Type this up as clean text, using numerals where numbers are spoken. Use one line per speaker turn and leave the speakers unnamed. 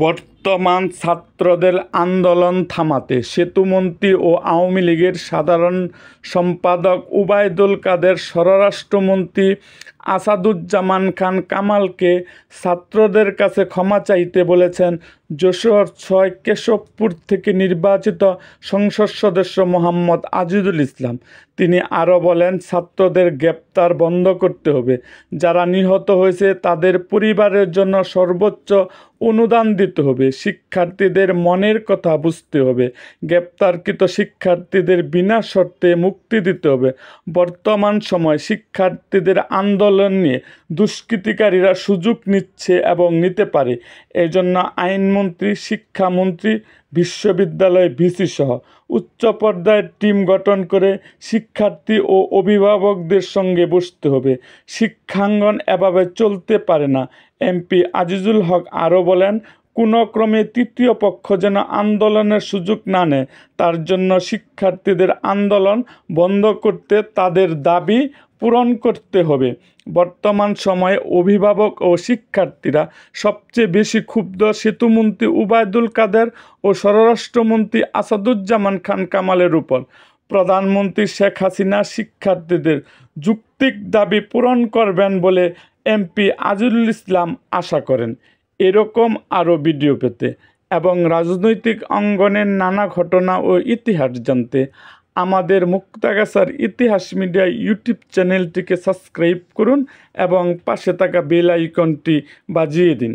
বর্তমান ছাত্রদের আন্দোলন থামাতে সেতুমন্ত্রী ও আওয়ামী লীগের সাধারণ সম্পাদক ওবায়দুল কাদের স্বরাষ্ট্রমন্ত্রী আসাদুজ্জামান খান কামালকে ছাত্রদের কাছে ক্ষমা চাইতে বলেছেন যশোর-৬ কেশবপুর থেকে নির্বাচিত সংসদ সদস্য মোহাম্মদ আজিজুল ইসলাম। তিনি আরও বলেন, ছাত্রদের গ্রেপ্তার বন্ধ করতে হবে। যারা নিহত হয়েছে তাদের পরিবারের জন্য সর্বোচ্চ অনুদান দিতে হবে। শিক্ষার্থীদের মনের কথা বুঝতে হবে। গ্রেপ্তারকৃত শিক্ষার্থীদের বিনা শর্তে মুক্তি দিতে হবে। বর্তমান সময় শিক্ষার্থীদের আন্দোলন নিয়ে দুষ্কৃতিকারীরা সুযোগ নিচ্ছে এবং নিতে পারে। এজন্য আইনমন্ত্রী, শিক্ষামন্ত্রী, বিশ্ববিদ্যালয় ভিসি সহ উচ্চ পর্যায়ের টিম গঠন করে শিক্ষার্থী ও অভিভাবকদের সঙ্গে বসতে হবে। শিক্ষাঙ্গন এভাবে চলতে পারে না। এমপি আজিজুল হক আরও বলেন, কোনো ক্রমে তৃতীয় পক্ষ যেন আন্দোলনের সুযোগ না নেয়। তার জন্য শিক্ষার্থীদের আন্দোলন বন্ধ করতে তাদের দাবি পূরণ করতে হবে। বর্তমান সময়ে অভিভাবক ও শিক্ষার্থীরা সবচেয়ে বেশি ক্ষুব্ধ সেতুমন্ত্রী ওবায়দুল কাদের ও স্বরাষ্ট্রমন্ত্রী আসাদুজ্জামান খান কামালের উপর। প্রধানমন্ত্রী শেখ হাসিনা শিক্ষার্থীদের যৌক্তিক দাবি পূরণ করবেন বলে এমপি আজিজুল ইসলাম আশা করেন। এরকম আরও ভিডিও পেতে এবং রাজনৈতিক অঙ্গনের নানা ঘটনা ও ইতিহাস জানতে আমাদের মুক্তাগাছার ইতিহাস মিডিয়া ইউটিউব চ্যানেলটিকে সাবস্ক্রাইব করুন এবং পাশে থাকা বেল আইকনটি বাজিয়ে দিন।